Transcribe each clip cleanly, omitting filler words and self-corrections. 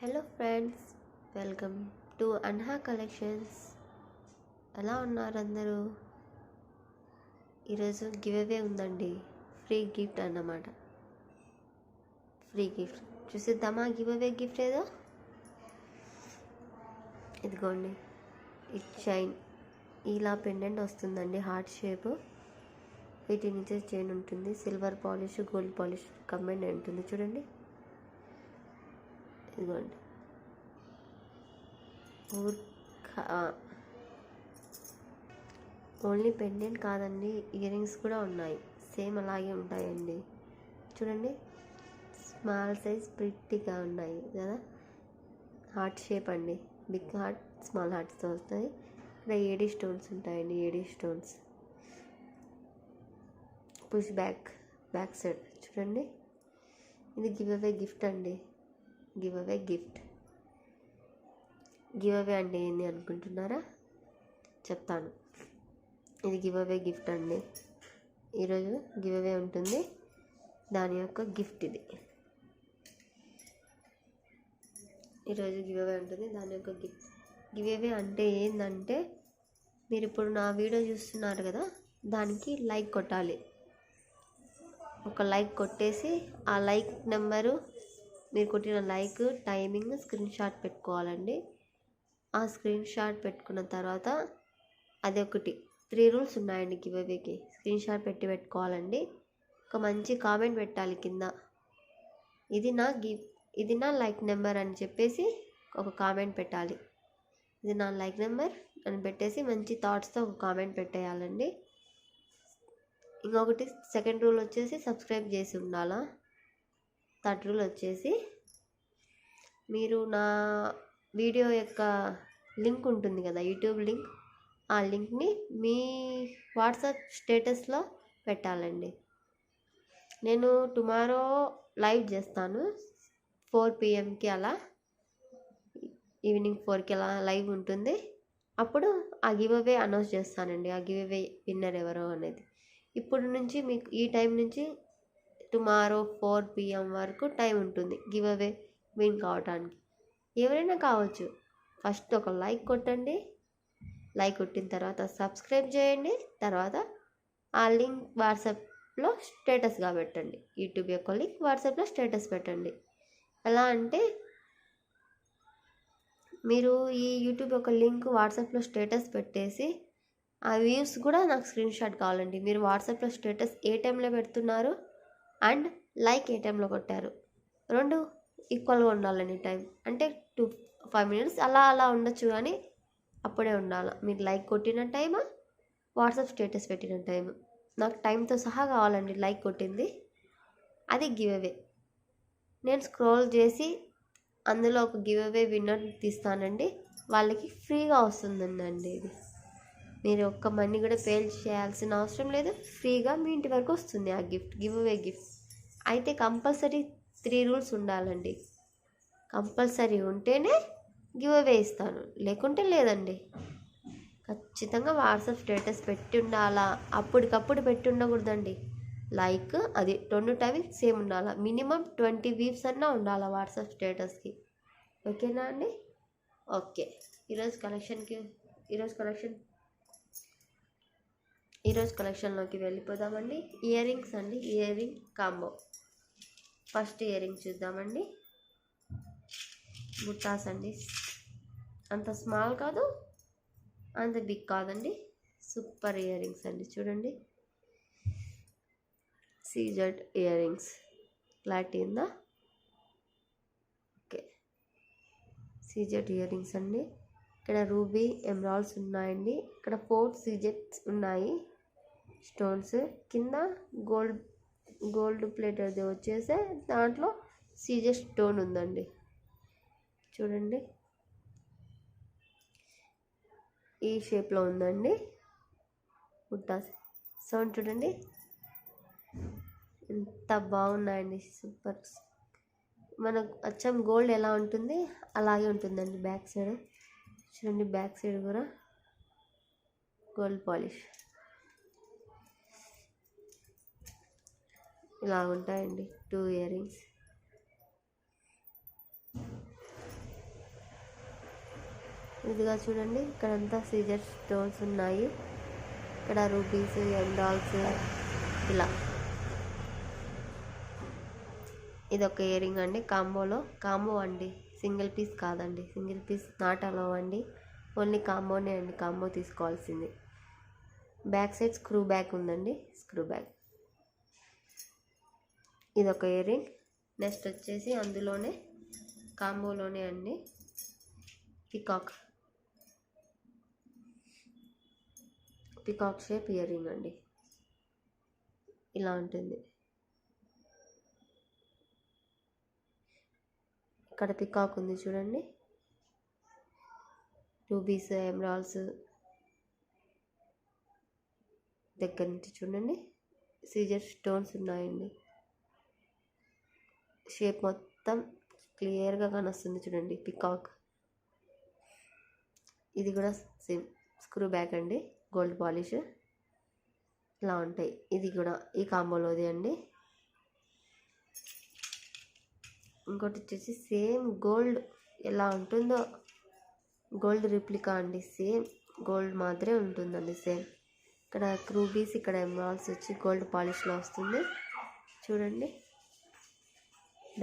Hello friends, welcome to Anha collections. ఎలా ఉన్నారు అందరూ? ఈరోజు గివ్ అవే ఉందండి. ఫ్రీ గిఫ్ట్ అన్నమాట. ఫ్రీ గిఫ్ట్ చూసిద్దామా? గివ్ అవే గిఫ్ట్ ఏదో ఇదిగోండి. ఈ చైన్ ఇలా పెండెంట్ వస్తుందండి, హార్ట్ షేప్. వీటి నుంచి చైన్ ఉంటుంది. Silver polish, gold polish combine ఉంటుంది. చూడండి, ఇదిగోండి. ఓన్లీ పెండెంట్ కాదండి, ఇయర్ రింగ్స్ కూడా ఉన్నాయి. సేమ్ అలాగే ఉంటాయండి. చూడండి, స్మాల్ సైజ్ ప్రిట్టిగా ఉన్నాయి కదా. హార్ట్ షేప్ అండి. బిగ్ హార్ట్, స్మాల్ హార్ట్స్తో వస్తాయి. ఇక్కడ ఏడీ స్టోన్స్ ఉంటాయండి. AD stones push back side చూడండి. ఇది గివ్ అవే గిఫ్ట్ అండి. Give away gift. Give away అంటే ఏంటి అనుకుంటున్నారా? చెప్తాను. ఇది గివ్ అవే గిఫ్ట్ అండి. ఈరోజు గివ్ అవే ఉంటుంది, దాని యొక్క గిఫ్ట్ ఇది. ఈరోజు గివ్ అవే ఉంటుంది, దాని యొక్క గిఫ్ట్. గివ్ అవే అంటే ఏంటంటే, మీరు ఇప్పుడు నా వీడియో చూస్తున్నారు కదా, దానికి లైక్ కొట్టాలి. ఒక లైక్ కొట్టేసి ఆ లైక్ నెంబరు, మీరు కొట్టిన లైక్, టైమింగ్ స్క్రీన్ షాట్ పెట్టుకోవాలండి. ఆ స్క్రీన్ షాట్ పెట్టుకున్న తర్వాత అది ఒకటి 3 రూల్స్ ఉన్నాయండి గివ్ అవేకి. స్క్రీన్ షాట్ పెట్టుకోవాలండి. ఒక మంచి కామెంట్ పెట్టాలి కింద. ఇది నా లైక్ నెంబర్ అని చెప్పేసి ఒక కామెంట్ పెట్టాలి. ఇది నా లైక్ నెంబర్ అని పెట్టేసి మంచి థాట్స్తో ఒక కామెంట్ పెట్టేయాలండి. ఇంకొకటి సెకండ్ రూల్ వచ్చేసి సబ్స్క్రైబ్ చేసి ఉండాలా. థర్డ్ రూల్ వచ్చేసి, మీరు నా వీడియో యొక్క లింక్ ఉంటుంది కదా, యూట్యూబ్ లింక్, ఆ లింక్ని మీ వాట్సాప్ స్టేటస్లో పెట్టాలండి. నేను టుమారో లైవ్ చేస్తాను 4 PM అలా, ఈవినింగ్ 4కి అలా లైవ్ ఉంటుంది. అప్పుడు ఆ గివ్ అవే అనౌన్స్ చేస్తానండి. ఆ గివ్ అవే విన్నర్ ఎవరో అనేది. ఇప్పుడు నుంచి మీకు ఈ టైం నుంచి టుమారో 4 PM వరకు టైం ఉంటుంది గివ్ అవే విన్ కావటానికి. ఎవరైనా కావచ్చు. ఫస్ట్ ఒక లైక్ కొట్టండి. లైక్ కొట్టిన తర్వాత సబ్స్క్రైబ్ చేయండి. తర్వాత ఆ లింక్ వాట్సాప్లో స్టేటస్గా పెట్టండి. యూట్యూబ్ యొక్క లింక్ వాట్సాప్లో స్టేటస్ పెట్టండి. ఎలా అంటే, మీరు ఈ యూట్యూబ్ యొక్క లింక్ వాట్సాప్లో స్టేటస్ పెట్టేసి ఆ వ్యూస్ కూడా నాకు స్క్రీన్ షాట్ కావాలండి. మీరు వాట్సాప్లో స్టేటస్ ఏ టైంలో పెడుతున్నారు అండ్ లైక్ ఏ టైంలో కొట్టారు, రెండు ఈక్వల్గా ఉండాలండి. టైం అంటే 5 minutes అలా ఉండొచ్చు, కానీ అప్పుడే ఉండాలి. మీరు లైక్ కొట్టిన టైము, వాట్సాప్ స్టేటస్ పెట్టిన టైము, నాకు టైంతో సహా కావాలండి. లైక్ కొట్టింది అది గివ్ అవే. నేను స్క్రోల్ చేసి అందులో ఒక గివ్ అవే విన్నర్ తీస్తానండి. వాళ్ళకి ఫ్రీగా వస్తుందండి ఇది. మీరు ఒక్క మనీ కూడా పే చేయాల్సిన అవసరం లేదు. ఫ్రీగా మీ ఇంటి వరకు వస్తుంది ఆ గిఫ్ట్, గివ్ అవే గిఫ్ట్. అయితే కంపల్సరీ 3 రూల్స్ ఉండాలండి. కంపల్సరీ ఉంటేనే గివ్ అవే ఇస్తాను, లేకుంటే లేదండి. ఖచ్చితంగా వాట్సాప్ స్టేటస్ పెట్టి ఉండాలా. అప్పటికప్పుడు పెట్టి ఉండకూడదండి. లైక్ అది 2 టైమింగ్ సేమ్ ఉండాలా. మినిమం 20 views అన్నా ఉండాలా వాట్సాప్ స్టేటస్కి. ఓకేనా అండి? ఓకే. ఈరోజు కలెక్షన్లోకి వెళ్ళిపోదామండి. ఇయర్ రింగ్స్ అండి. Ear ring combo. First ear ring చూద్దామండి. బుట్టాస్ అండి. అంత స్మాల్ కాదు, అంత బిగ్ కాదండి. సూపర్ ఇయర్ రింగ్స్ అండి. చూడండి, సీజెడ్ ఇయర్ రింగ్స్. క్లారిటీ ఉందా? ఓకే, సీజెడ్ ఇయర్ రింగ్స్ అండి. ఇక్కడ రూబీ ఎమరాల్డ్స్ ఉన్నాయండి. ఇక్కడ 4 సీజెడ్స్ ఉన్నాయి స్టోన్స్. కింద గోల్డ్ ప్లేటెడ్ వచ్చేసి దాంట్లో సీజెడ్ స్టోన్ ఉందండి. చూడండి, ఈ షేప్లో ఉందండి బుట్టాస్. సౌండ్ చూడండి ఎంత బాగున్నాయండి. సూపర్. మనకు అచ్చం గోల్డ్ ఎలా ఉంటుంది అలాగే ఉంటుందండి. బ్యాక్ సైడ్ చూడండి, బ్యాక్ సైడ్ కూడా గోల్డ్ పాలిష్ ఇలా ఉంటాయండి. 2 ఇయర్ రింగ్స్. ఇదిగా చూడండి, ఇక్కడంతా సీజర్ స్టోన్స్ ఉన్నాయి. ఇక్కడ రూబీస్, ఎమరాల్డ్స్ ఇలా. ఇదొక ఇయర్ రింగ్ అండి, కాంబో అండి, సింగిల్ పీస్ కాదండి. సింగిల్ పీస్ నాట్ అలౌ అండి, ఓన్లీ కాంబోనే అండి. కాంబో తీసుకోవాల్సింది. బ్యాక్ సైడ్ స్క్రూ బ్యాక్ ఉందండి, స్క్రూ బ్యాక్. ఇదొక ఇయర్ రింగ్. నెక్స్ట్ వచ్చేసి అందులోనే కాంబోలోనే అండి పికాక్ షేప్ ఇయర్ రింగ్ అండి, ఇలా ఉంటుంది. ఇక్కడ పికాక్ ఉంది చూడండి, రూబీస్, ఎమరాల్డ్స్ దగ్గర నుంచి చూడండి సీజర్ స్టోన్స్ ఉన్నాయండి. షేప్ మొత్తం క్లియర్గా కానొస్తుంది చూడండి, పికాక్. ఇది కూడా సేమ్ స్క్రూ బ్యాక్ అండి, గోల్డ్ పాలిష్ ఇలా ఉంటాయి. ఇది కూడా ఈ కాంబోలోది అండి. ఇంకోటి వచ్చేసి సేమ్ గోల్డ్ ఎలా ఉంటుందో, గోల్డ్ రిప్లికా అండి, సేమ్ గోల్డ్ మాదిరే ఉంటుందండి సేమ్. ఇక్కడ రూబీస్, ఇక్కడ ఎమరాల్డ్స్ వచ్చి గోల్డ్ పాలిష్లో వస్తుంది చూడండి.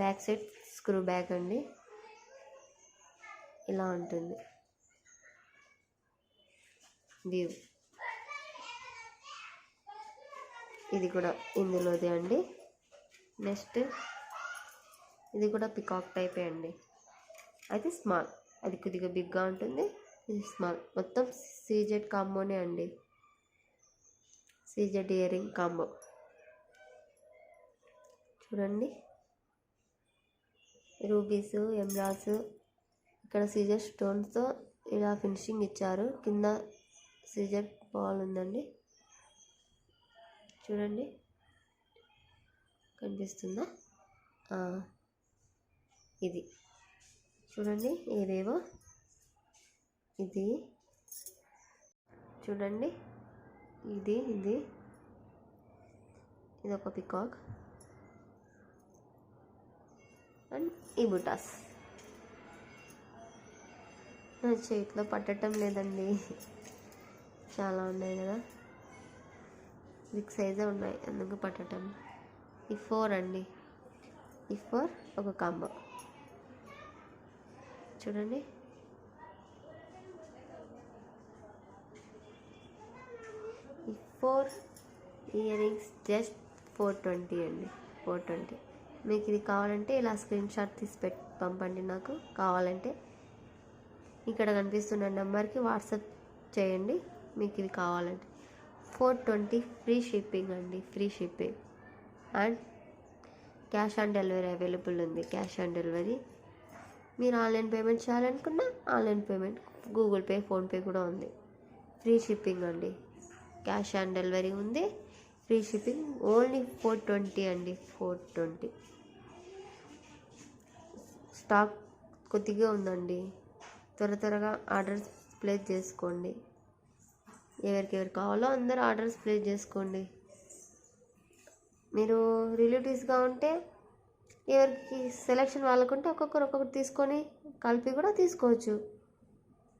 బ్యాక్ సైడ్ స్క్రూ బ్యాక్ అండి, ఇలా ఉంటుంది వ్యూ. ఇది కూడా ఇందులోదే అండి. నెక్స్ట్ ఇది కూడా పికాక్ టైపే అండి, అయితే స్మాల్. అది కొద్దిగా బిగ్గా ఉంటుంది, ఇది స్మాల్. మొత్తం సీజెడ్ కాంబోనే అండి, సీజెడ్ ఇయర్ రింగ్ కాంబో చూడండి. రూబీస్, ఎమరాల్డ్స్, ఇక్కడ సీజర్ స్టోన్స్తో ఇలా ఫినిషింగ్ ఇచ్చారు. కింద సీజర్ బాల్ ఉందండి చూడండి, కనిపిస్తుందా? ఇది చూడండి, ఏవేవో ఇది చూడండి, ఇది ఒక పికాక్ అండ్ ఈ బుటాస్. నా చేతిలో పట్టడం లేదండి, చాలా ఉన్నాయి కదా, బిగ్ సైజే ఉన్నాయి అందుకు పట్టడం. ఈ 4 అండి, ఈ 4 ఒక కాంబో చూడండి. ఈ 4 ఇయర్ రింగ్స్ జస్ట్ 420 అండి, 420. మీకు ఇది కావాలంటే ఇలా స్క్రీన్ షాట్ తీసి పంపండి నాకు. కావాలంటే ఇక్కడ కనిపిస్తున్న నెంబర్కి వాట్సాప్ చేయండి మీకు ఇది కావాలంటే. 420 ఫ్రీ షిప్పింగ్ అండి, free shipping. And cash on delivery available ఉంది, క్యాష్ ఆన్ డెలివరీ. మీరు ఆన్లైన్ పేమెంట్ చేయాలనుకున్నా online payment, Google pay, PhonePe కూడా ఉంది. ఫ్రీ షిప్పింగ్ అండి, క్యాష్ ఆన్ డెలివరీ ఉంది, ఫ్రీ షిప్పింగ్. ఓన్లీ 420 అండి, 420. స్టాక్ కొద్దిగా ఉందండి, త్వరగా ఆర్డర్స్ ప్లేస్ చేసుకోండి. ఎవరికెవరు కావాలో అందరూ ఆర్డర్స్ ప్లేస్ చేసుకోండి. మీరు రిలేటివ్స్గా ఉంటే ఎవరికి సెలెక్షన్ వాళ్ళకుంటే ఒక్కొక్కటి తీసుకొని కలిపి కూడా తీసుకోవచ్చు.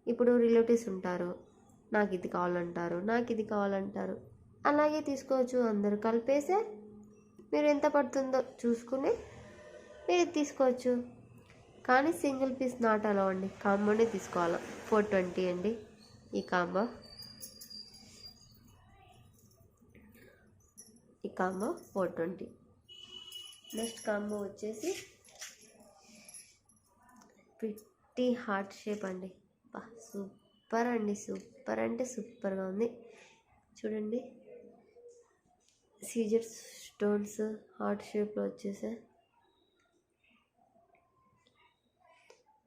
ఇప్పుడు రిలేటివ్స్ ఉంటారు, నాకు ఇది కావాలంటారు, అలాగే తీసుకోవచ్చు. అందరూ కలిపేసే మీరు ఎంత పడుతుందో చూసుకుని మీరు తీసుకోవచ్చు. కానీ సింగిల్ పీస్ నాట్ అలౌ అండి, కాంబోనే తీసుకోవాలి. 420 అండి ఈ కాంబో. 420. నెక్స్ట్ కాంబో వచ్చేసి ప్రిట్టి హార్ట్ షేప్ అండి. సూపర్ అండి, సూపర్ అంటే సూపర్గా ఉంది చూడండి. సీజర్ స్టోన్స్ హార్ట్ షేప్లో వచ్చేసా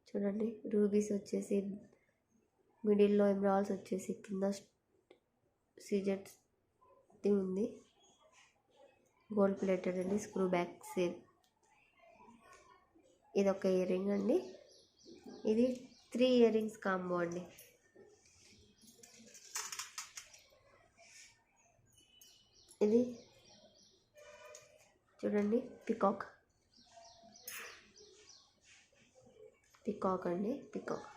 చూడండి. రూబీస్ వచ్చేసి మిడిల్లో, ఎమరాల్డ్స్ వచ్చేసి కింద సీజెడ్ ఉంది. గోల్డ్ ప్లేటెడ్ అండి, స్క్రూ బ్యాక్ సేమ్. ఇది ఒక ఇయర్ రింగ్ అండి, ఇది 3 ఇయర్ రింగ్స్ కాంబో అండి. ఇది చూడండి, పికాక్ అండి, పికాక్.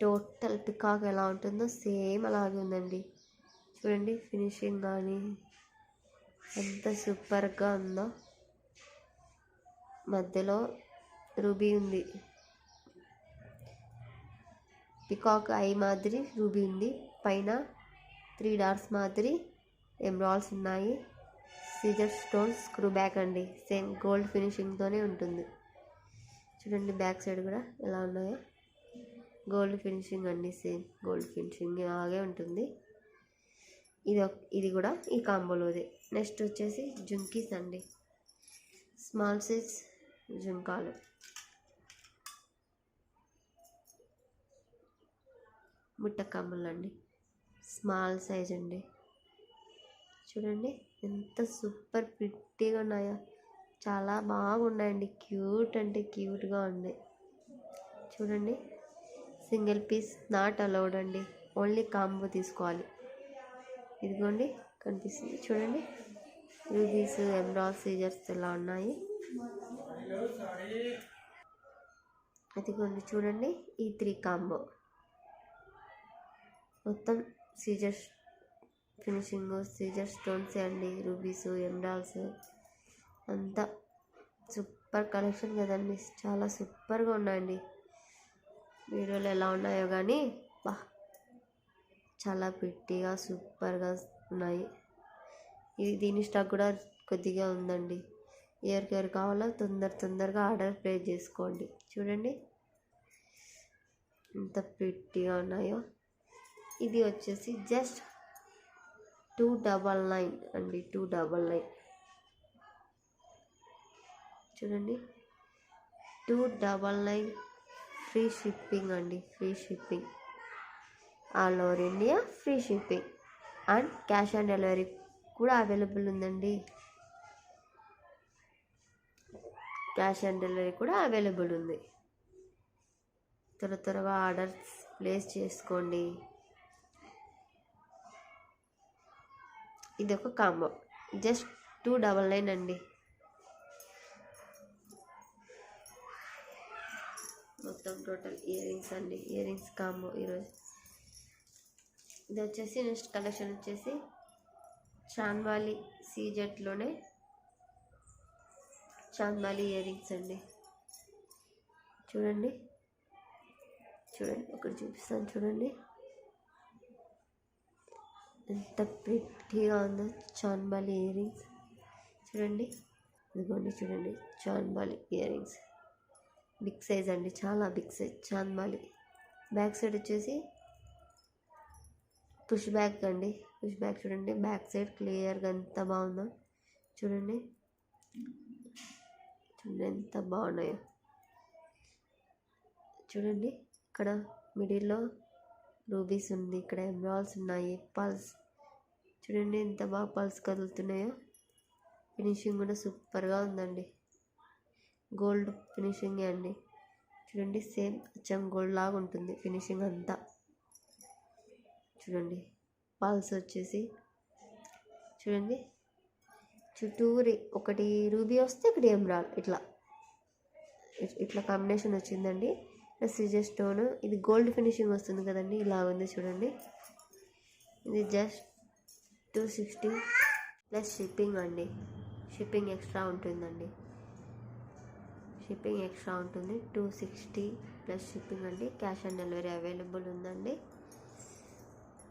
టోటల్ పికాక్ ఎలా ఉంటుందో సేమ్ అలాగే ఉందండి. చూడండి ఫినిషింగ్ కానీ ఎంత సూపర్గా ఉందో. మధ్యలో రూబీ ఉంది, పికాక్ ఐ మాదిరి రూబీ ఉంది, పైన 3 డాట్స్ మాదిరి ఎమరాల్డ్స్ ఉన్నాయి. సీజర్ స్టోన్స్ స్క్రూ బ్యాక్ అండి, సేమ్ గోల్డ్ ఫినిషింగ్తోనే ఉంటుంది. చూడండి బ్యాక్ సైడ్ కూడా ఎలా ఉన్నాయో, గోల్డ్ ఫినిషింగ్ అండి, సేమ్ గోల్డ్ ఫినిషింగ్ అలాగే ఉంటుంది. ఇది కూడా ఈ కాంబోలోదే. నెక్స్ట్ వచ్చేసి జుంకీస్ అండి, స్మాల్ సైజ్ జుంకాలు. ముట్ట కమ్మలు అండి, స్మాల్ సైజ్ అండి. చూడండి ఎంత సూపర్ ప్రిట్టీగా ఉన్నాయో, చాలా బాగున్నాయండి. క్యూట్ అంటే క్యూట్గా ఉన్నాయి. చూడండి సింగిల్ పీస్ నాట్ అలౌడ్ అండి, ఓన్లీ కాంబో తీసుకోవాలి. ఇదిగోండి కనిపిస్తుంది చూడండి, రూబీస్ ఎమరాల్డ్ సీజర్స్ ఎలా ఉన్నాయి. ఇదిగోండి చూడండి ఈ 3 కాంబో మొత్తం సీజర్ ఫినిషింగ్, సీజర్ స్టోన్స్ అండి, రూబీస్ ఎమరాల్డ్స్ అంతా సూపర్ కలెక్షన్ కదండి. చాలా సూపర్గా ఉన్నాయండి. వీడియోలో ఎలా ఉన్నాయో కానీ బా చాలా ప్రిట్టీగా సూపర్గా ఉన్నాయి. దీని స్టాక్ కూడా కొద్దిగా ఉందండి. ఎవరికెవరు కావాలో తొందరగా ఆర్డర్ ప్లేస్ చేసుకోండి. చూడండి ఎంత ప్రిట్టీగా ఉన్నాయో. ఇది వచ్చేసి జస్ట్ 299 అండి, 299. చూడండి 299 ఫ్రీ షిప్పింగ్ అండి, free shipping all over India, free shipping and cash on delivery కూడా అవైలబుల్ ఉందండి. క్యాష్ ఆన్ డెలివరీ కూడా అవైలబుల్ ఉంది. త్వరగా ఆర్డర్స్ ప్లేస్ చేసుకోండి. ఇది ఒక కాంబో జస్ట్ 299 అండి. మొత్తం టోటల్ ఇయర్ రింగ్స్ అండి, ఇయర్ రింగ్స్ కాంబో ఈరోజు. ఇది వచ్చేసి నెక్స్ట్ కలెక్షన్ వచ్చేసి చాంద్వాలి సీజెట్లోనే చాంద్వాలి ఇయర్ రింగ్స్ అండి. చూడండి ఒకటి చూపిస్తాను చూడండి ఎంత ప్రిట్టీగా ఉందో చాంద్వాలి ఇయర్ రింగ్స్. చూడండి ఇదిగోండి చూడండి chandbali ear rings, big size అండి, చాలా big size chandbali. Back side వచ్చేసి పుష్ బ్యాక్ అండి, పుష్ బ్యాక్. చూడండి బ్యాక్ సైడ్ క్లియర్గా ఎంత బాగుందో. చూడండి ఎంత బాగున్నాయో. చూడండి ఇక్కడ మిడిల్లో రూబీస్ ఉంది, ఇక్కడ ఎమరాల్డ్స్ ఉన్నాయి, పల్స్. చూడండి ఎంత బాగా పల్స్ కదులుతున్నాయో. ఫినిషింగ్ కూడా సూపర్గా ఉందండి, గోల్డ్ ఫినిషింగే అండి. చూడండి సేమ్ అచ్చం గోల్డ్ లాగా ఉంటుంది ఫినిషింగ్ అంతా. చూడండి పల్స్ వచ్చేసి చూడండి చుట్టూరి ఒకటి రూబీ వస్తే ఒకటి ఎమరాల్డ్, ఇట్లా కాంబినేషన్ వచ్చిందండి. సీజర్ స్టోన్, ఇది గోల్డ్ ఫినిషింగ్ వస్తుంది కదండి, ఇలా ఉంది చూడండి. ఇది జస్ట్ 260 ప్లస్ షిప్పింగ్ అండి, షిప్పింగ్ ఎక్స్ట్రా ఉంటుందండి, షిప్పింగ్ ఎక్స్ట్రా ఉంటుంది. 260 ప్లస్ షిప్పింగ్ అండి. క్యాష్ ఆన్ డెలివరీ అవైలబుల్ ఉందండి.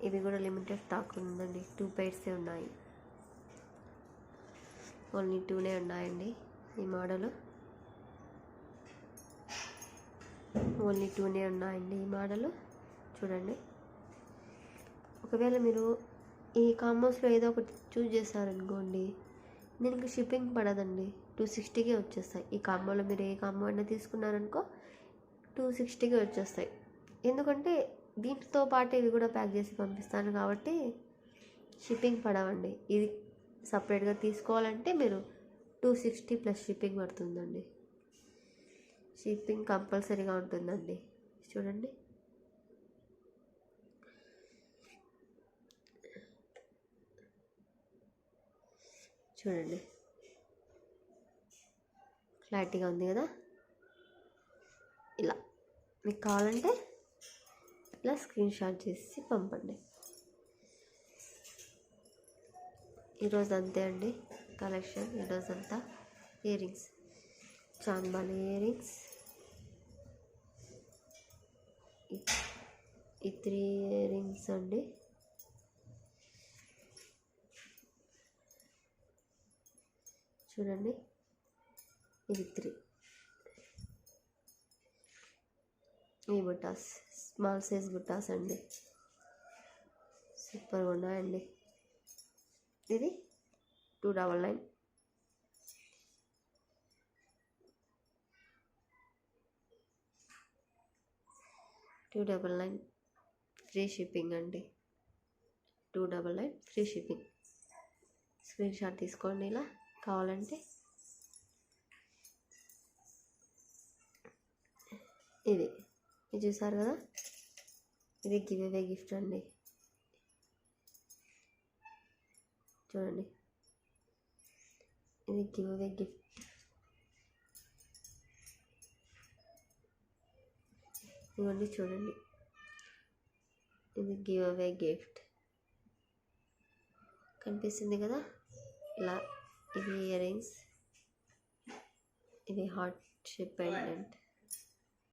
ఇవి కూడా లిమిటెడ్ స్టాక్ ఉందండి, 2 పైర్సే ఉన్నాయి, ఓన్లీ 2నే ఉన్నాయండి. ఈ మోడలు ఓన్లీ 2నే ఉన్నాయండి ఈ మోడలు. చూడండి ఒకవేళ మీరు ఈ కాంబోస్లో ఏదో ఒకటి చూస్ చేశారనుకోండి, దీనికి షిప్పింగ్ పడదండి, 260కే వచ్చేస్తాయి. ఈ కాంబోలో మీరు ఏ కాంబో అయినా తీసుకున్నారనుకో 260కే వచ్చేస్తాయి. ఎందుకంటే దీంతో పాటు ఇవి కూడా ప్యాక్ చేసి పంపిస్తాను కాబట్టి షిప్పింగ్ పడవండి. ఇది సపరేట్గా తీసుకోవాలంటే మీరు 260 ప్లస్ షిప్పింగ్ పడుతుందండి, షిప్పింగ్ కంపల్సరీగా ఉంటుందండి. చూడండి క్లారిటీగా ఉంది కదా. ఇలా మీకు కావాలంటే ఇలా స్క్రీన్ షాట్ చేసి పంపండి. ఈరోజు అంతే అండి కలెక్షన్. ఈరోజంతా earrings, chandbali earrings, ఈ 3 ఇయర్ రింగ్స్ అండి. చూడండి, ఇది 3. ఈ బుట్టాస్ స్మాల్ సైజ్ బుట్టాస్ అండి, సూపర్గా ఉన్నాయండి. ఇది 299. ఫ్రీ షిప్పింగ్ అండి. 299 ఫ్రీ షిప్పింగ్. స్క్రీన్ షాట్ తీసుకోండి ఇలా కావాలంటే. ఇది చూసారు కదా, ఇది గివ్ అవే గిఫ్ట్ అండి. చూడండి, ఇది గివ్ అవే గిఫ్ట్. ఇవన్నీ చూడండి, ఇది గివ్ అవే గిఫ్ట్ కనిపిస్తుంది కదా ఇలా. ఇవి ఇయర్ రింగ్స్, ఇవి హార్ట్ షేప్ పెండెంట్.